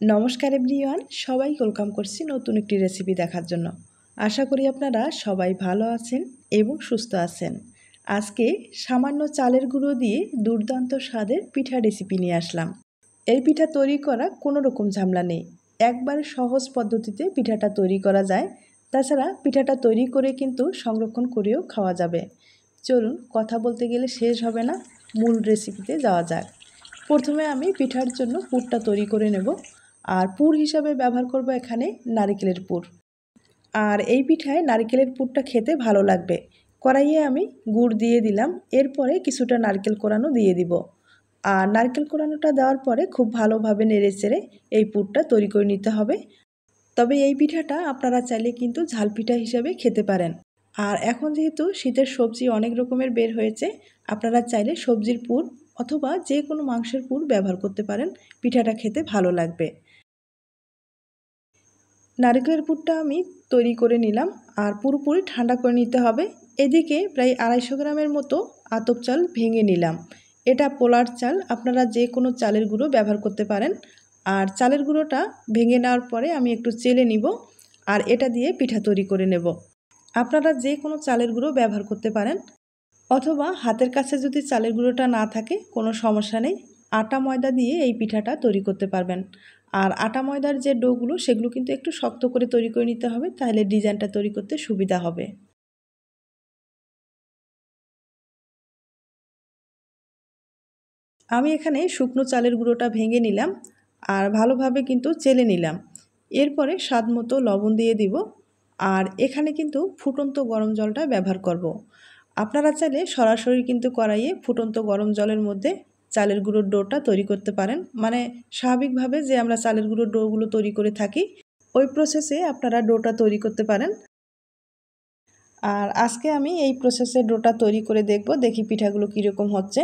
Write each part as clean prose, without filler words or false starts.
নমস্কার এভরিওয়ান, সবাই ওয়েলকাম করছি নতুন একটি রেসিপি দেখার জন্য। আশা করি আপনারা সবাই ভালো আছেন এবং সুস্থ আছেন। আজকে সামান্য চালের গুঁড়ো দিয়ে দুর্দান্ত স্বাদের পিঠা রেসিপি নিয়ে আসলাম। এই পিঠা তৈরি করা কোনো রকম ঝামেলা নেই, একবারে সহজ পদ্ধতিতে পিঠাটা তৈরি করা যায়। তাছাড়া পিঠাটা তৈরি করে কিন্তু সংরক্ষণ করেও খাওয়া যাবে। চলুন, কথা বলতে গেলে শেষ হবে না, মূল রেসিপিতে যাওয়া যাক। প্রথমে আমি পিঠার জন্য পুরটা তৈরি করে নেব। আর পুর হিসাবে ব্যবহার করব এখানে নারকেলের পুর। আর এই পিঠায় নারকেলের পুরটা খেতে ভালো লাগবে। কড়াইয়ে আমি গুড় দিয়ে দিলাম, এরপরে কিছুটা নারকেল কোড়ানো দিয়ে দিব। আর নারকেল কোড়ানোটা দেওয়ার পরে খুব ভালোভাবে নেড়েচেড়ে এই পুরটা তৈরি করে নিতে হবে। তবে এই পিঠাটা আপনারা চাইলে কিন্তু ঝাল পিঠা হিসাবে খেতে পারেন। আর এখন যেহেতু শীতের সবজি অনেক রকমের বের হয়েছে, আপনারা চাইলে সবজির পুর অথবা যে কোনো মাংসের পুর ব্যবহার করতে পারেন, পিঠাটা খেতে ভালো লাগবে। নারকেলের পুরটা আমি তৈরি করে নিলাম, আর পুরোপুরি ঠান্ডা করে নিতে হবে। এদিকে প্রায় 250 গ্রামের মতো আতপ চাল ভেঙে নিলাম। এটা পোলার চাল, আপনারা যে কোনো চালের গুঁড়ো ব্যবহার করতে পারেন। আর চালের গুঁড়োটা ভেঙে নেওয়ার পরে আমি একটু চেলে নিব, আর এটা দিয়ে পিঠা তৈরি করে নেব। আপনারা যে কোনো চালের গুঁড়ো ব্যবহার করতে পারেন, অথবা হাতের কাছে যদি চালের গুঁড়োটা না থাকে কোনো সমস্যা নেই, আটা ময়দা দিয়ে এই পিঠাটা তৈরি করতে পারবেন। আর আটা ময়দার যে ডোগুলো সেগুলো কিন্তু একটু শক্ত করে তৈরি করে নিতে হবে, তাহলে ডিজাইনটা তৈরি করতে সুবিধা হবে। আমি এখানে শুকনো চালের গুঁড়োটা ভেঙে নিলাম, আর ভালোভাবে কিন্তু চেলে নিলাম। এরপরে স্বাদ মতো লবণ দিয়ে দিব। আর এখানে কিন্তু ফুটন্ত গরম জলটা ব্যবহার করব। আপনারা চাইলে সরাসরি কিন্তু কড়াইয়ে ফুটন্ত গরম জলের মধ্যে চালের গুঁড়োর ডোটা তৈরি করতে পারেন, মানে স্বাভাবিকভাবে যে আমরা চালের গুঁড়োর ডোগুলো তৈরি করে থাকি ওই প্রসেসে আপনারা ডোটা তৈরি করতে পারেন। আর আজকে আমি এই প্রসেসে ডোটা তৈরি করে দেখি পিঠাগুলো কীরকম হচ্ছে।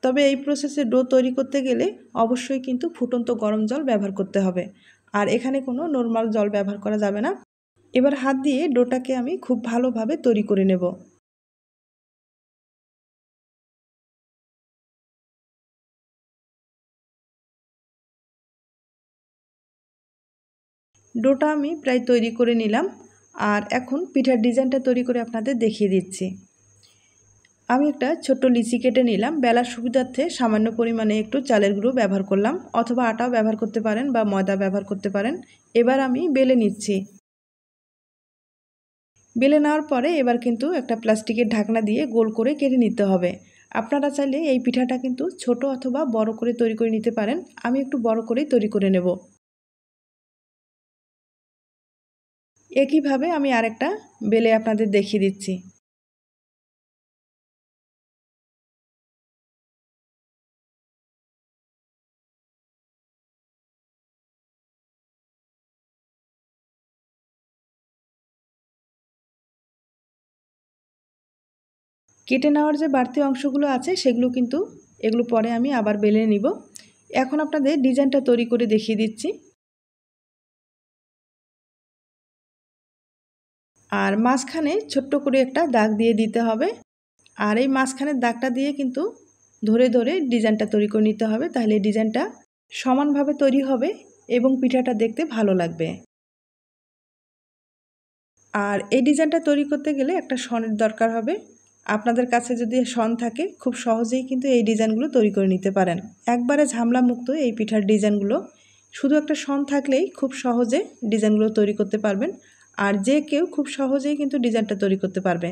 তবে এই প্রসেসে ডো তৈরি করতে গেলে অবশ্যই কিন্তু ফুটন্ত গরম জল ব্যবহার করতে হবে, আর এখানে কোনো নর্মাল জল ব্যবহার করা যাবে না। এবার হাত দিয়ে ডোটাকে আমি খুব ভালোভাবে তৈরি করে নেব। ডোটা আমি প্রায় তৈরি করে নিলাম, আর এখন পিঠার ডিজাইনটা তৈরি করে আপনাদের দেখিয়ে দিচ্ছি। আমি একটা ছোট্ট লিচি কেটে নিলাম, বেলার সুবিধার্থে সামান্য পরিমাণে একটু চালের গুঁড়ো ব্যবহার করলাম, অথবা আটাও ব্যবহার করতে পারেন বা ময়দা ব্যবহার করতে পারেন। এবার আমি বেলে নিচ্ছি। বেলে নেওয়ার পরে এবার কিন্তু একটা প্লাস্টিকের ঢাকনা দিয়ে গোল করে কেটে নিতে হবে। আপনারা চাইলে এই পিঠাটা কিন্তু ছোট অথবা বড় করে তৈরি করে নিতে পারেন। আমি একটু বড় করেই তৈরি করে নেব। একইভাবে আমি আরেকটা বেলে আপনাদের দেখিয়ে দিচ্ছি। কেটে নেওয়ার যে বাড়তি অংশগুলো আছে সেগুলো কিন্তু এগুলো পরে আমি আবার বেলে নিব। এখন আপনাদের ডিজাইনটা তৈরি করে দেখিয়ে দিচ্ছি। আর মাঝখানে ছোট্ট করে একটা দাগ দিয়ে দিতে হবে। আর এই মাঝখানের দাগটা দিয়ে কিন্তু ধরে ধরে ডিজাইনটা তৈরি করে নিতে হবে, তাহলে ডিজাইনটা সমানভাবে তৈরি হবে এবং পিঠাটা দেখতে ভালো লাগবে। আর এই ডিজাইনটা তৈরি করতে গেলে একটা শনের দরকার হবে। আপনাদের কাছে যদি শন থাকে খুব সহজেই কিন্তু এই ডিজাইনগুলো তৈরি করে নিতে পারেন। একবারে ঝামেলা মুক্ত এই পিঠার ডিজাইনগুলো, শুধু একটা শন থাকলেই খুব সহজে ডিজাইনগুলো তৈরি করতে পারবেন। আর যে কেউ খুব সহজেই কিন্তু ডিজাইনটা তৈরি করতে পারবে।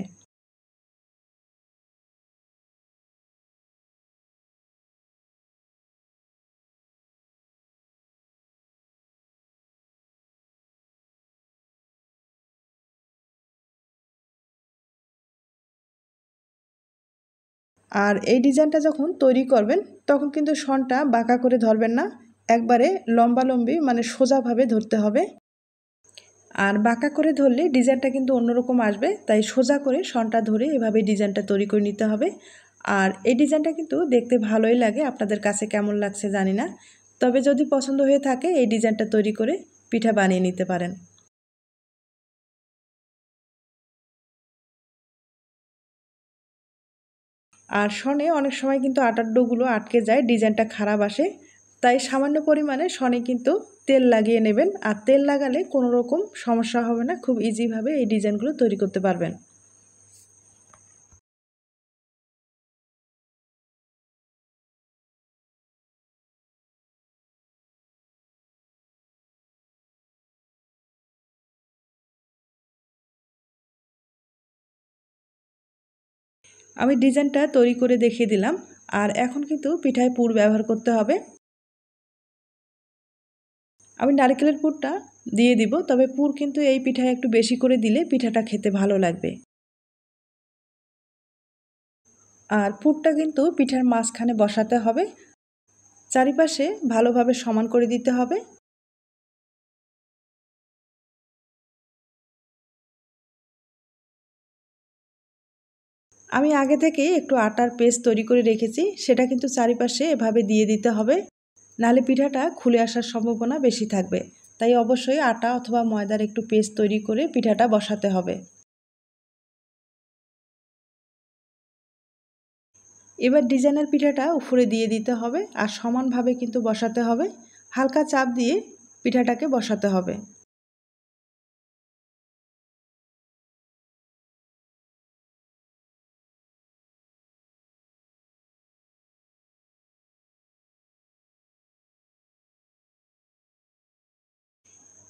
আর এই ডিজাইনটা যখন তৈরি করবেন তখন কিন্তু শনটা বাঁকা করে ধরবেন না, একবারে লম্বালম্বি মানে সোজাভাবে ধরতে হবে। আর বাঁকা করে ধরলে ডিজাইনটা কিন্তু অন্যরকম আসবে, তাই সোজা করে শনটা ধরে এভাবে ডিজাইনটা তৈরি করে নিতে হবে। আর এই ডিজাইনটা কিন্তু দেখতে ভালোই লাগে, আপনাদের কাছে কেমন লাগছে জানি না। তবে যদি পছন্দ হয়ে থাকে এই ডিজাইনটা তৈরি করে পিঠা বানিয়ে নিতে পারেন। আর শনে অনেক সময় কিন্তু আটার ডোগুলো আটকে যায়, ডিজাইনটা খারাপ আসে। তাই সামান্য পরিমাণে সনে কিন্তু তেল লাগিয়ে নেবেন। আর তেল লাগালে কোনো রকম সমস্যা হবে না, খুব ইজিভাবে এই ডিজাইনগুলো তৈরি করতে পারবেন। আমি ডিজাইনটা তৈরি করে দেখিয়ে দিলাম। আর এখন কিন্তু পিঠায় পুর ব্যবহার করতে হবে। আমি নারকেলের পুরটা দিয়ে দিব, তবে পুর কিন্তু এই পিঠায় একটু বেশি করে দিলে পিঠাটা খেতে ভালো লাগবে। আর পুরটা কিন্তু পিঠার মাঝখানে বসাতে হবে, চারিপাশে ভালোভাবে সমান করে দিতে হবে। আমি আগে থেকে একটু আটার পেস্ট তৈরি করে রেখেছি, সেটা কিন্তু চারিপাশে এভাবে দিয়ে দিতে হবে, নাহলে পিঠাটা খুলে আসার সম্ভাবনা বেশি থাকবে। তাই অবশ্যই আটা অথবা ময়দার একটু পেস্ট তৈরি করে পিঠাটা বসাতে হবে। এবার ডিজাইনের পিঠাটা উপরে দিয়ে দিতে হবে আর সমানভাবে কিন্তু বসাতে হবে, হালকা চাপ দিয়ে পিঠাটাকে বসাতে হবে।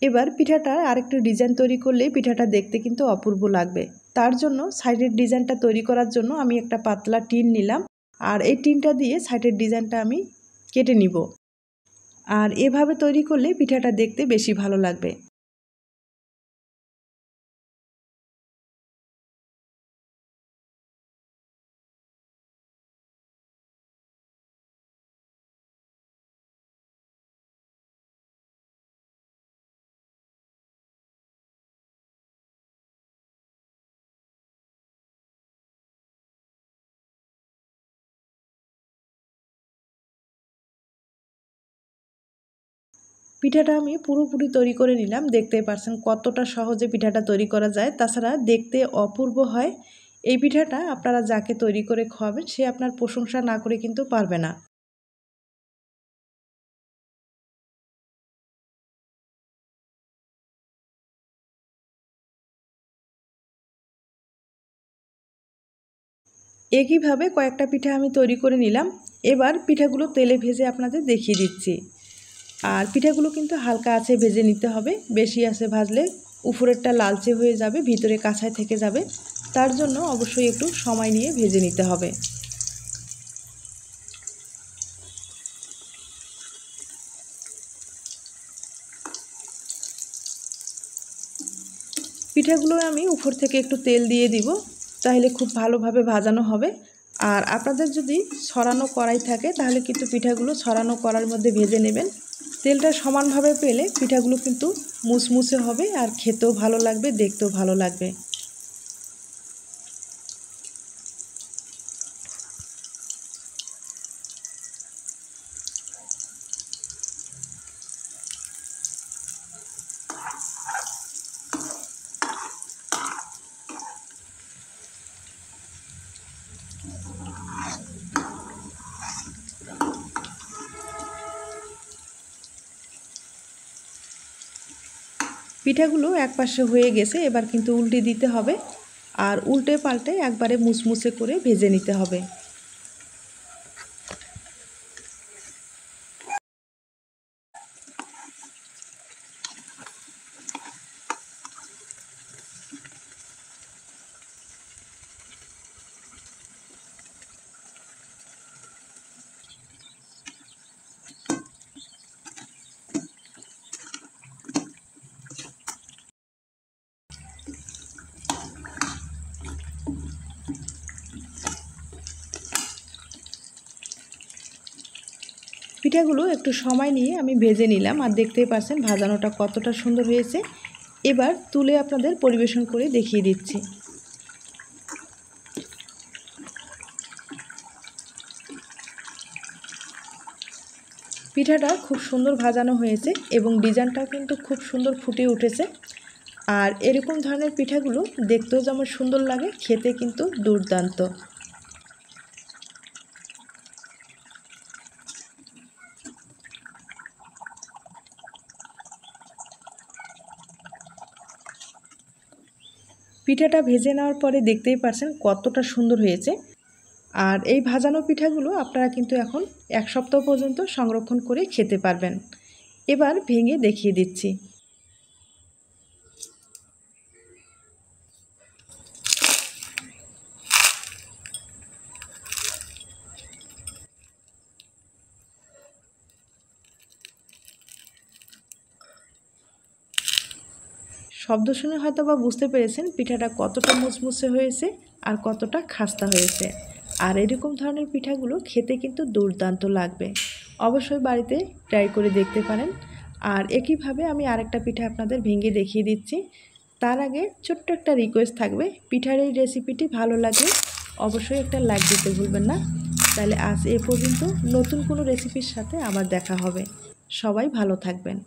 এবার পিঠাটার আরেকটু ডিজাইন তৈরি করলে পিঠাটা দেখতে কিন্তু অপূর্ব লাগবে। তার জন্য সাইডের ডিজাইনটা তৈরি করার জন্য আমি একটা পাতলা টিন নিলাম, আর এই টিনটা দিয়ে সাইডের ডিজাইনটা আমি কেটে নিব। আর এভাবে তৈরি করলে পিঠাটা দেখতে বেশি ভালো লাগবে। পিঠাটা আমি পুরোপুরি তৈরি করে নিলাম। দেখতেই পারছেন কতটা সহজে পিঠাটা তৈরি করা যায়, তাছাড়া দেখতে অপূর্ব হয়। এই পিঠাটা আপনারা যাকে তৈরি করে খাওয়াবেন সে আপনার প্রশংসা না করে কিন্তু পারবে না। একইভাবে কয়েকটা পিঠা আমি তৈরি করে নিলাম। এবার পিঠাগুলো তেলে ভেজে আপনাদের দেখিয়ে দিচ্ছি। আর পিঠাগুলো কিন্তু হালকা আঁচে ভেজে নিতে হবে, বেশি আঁচে ভাজলে উপরেরটা লালচে হয়ে যাবে, ভিতরে কাঁচায় থেকে যাবে। তার জন্য অবশ্যই একটু সময় নিয়ে ভেজে নিতে হবে। পিঠাগুলো আমি উপর থেকে একটু তেল দিয়ে দিব, তাহলে খুব ভালোভাবে ভাজানো হবে। আর আপনাদের যদি ছড়ানো কড়াই থাকে তাহলে কিন্তু পিঠাগুলো ছড়ানো কড়াইয়ের মধ্যে ভেজে নেবেন। তেলটা সমানভাবে পেলে পিঠাগুলো কিন্তু মুচমুচে হবে আর খেতেও ভালো লাগবে, দেখতেও ভালো লাগবে। পিঠাগুলো একপাশে হয়ে গেছে, এবার কিন্তু উল্টে দিতে হবে। আর উল্টে পাল্টে একবারে মুচমুচে করে ভেজে নিতে হবে। পিঠাগুলো একটু সময় নিয়ে আমি ভেজে নিলাম, আর দেখতেই পাচ্ছেন ভাজানোটা কতটা সুন্দর হয়েছে। এবার তুলে আপনাদের পরিবেশন করে দেখিয়ে দিচ্ছি। পিঠাটা খুব সুন্দর ভাজানো হয়েছে এবং ডিজাইনটাও কিন্তু খুব সুন্দর ফুটে উঠেছে। আর এরকম ধরনের পিঠাগুলো দেখতেও যেমন সুন্দর লাগে, খেতে কিন্তু দুর্দান্ত। পিঠাটা ভেজে নেওয়ার পরে দেখতেই পারছেন কতটা সুন্দর হয়েছে। আর এই ভাজানো পিঠাগুলো আপনারা কিন্তু এখন 1 সপ্তাহ পর্যন্ত সংরক্ষণ করে খেতে পারবেন। এবার ভেঙে দেখিয়ে দিচ্ছি। শব্দ শুনে হয়তো বা বুঝতে পেরেছেন পিঠাটা কতটা মুচমুচে হয়েছে আর কতটা খাস্তা হয়েছে। আর এরকম ধরনের পিঠাগুলো খেতে কিন্তু দুর্দান্ত লাগবে। অবশ্যই বাড়িতে ট্রাই করে দেখতে পারেন। আর একইভাবে আমি আরেকটা পিঠা আপনাদের ভেঙে দেখিয়ে দিচ্ছি। তার আগে ছোট্ট একটা রিকোয়েস্ট থাকবে, পিঠার এই রেসিপিটি ভালো লাগলে অবশ্যই একটা লাইক দিতে ভুলবেন না। তাহলে আজ এ পর্যন্ত, নতুন কোনো রেসিপির সাথে আবার দেখা হবে। সবাই ভালো থাকবেন।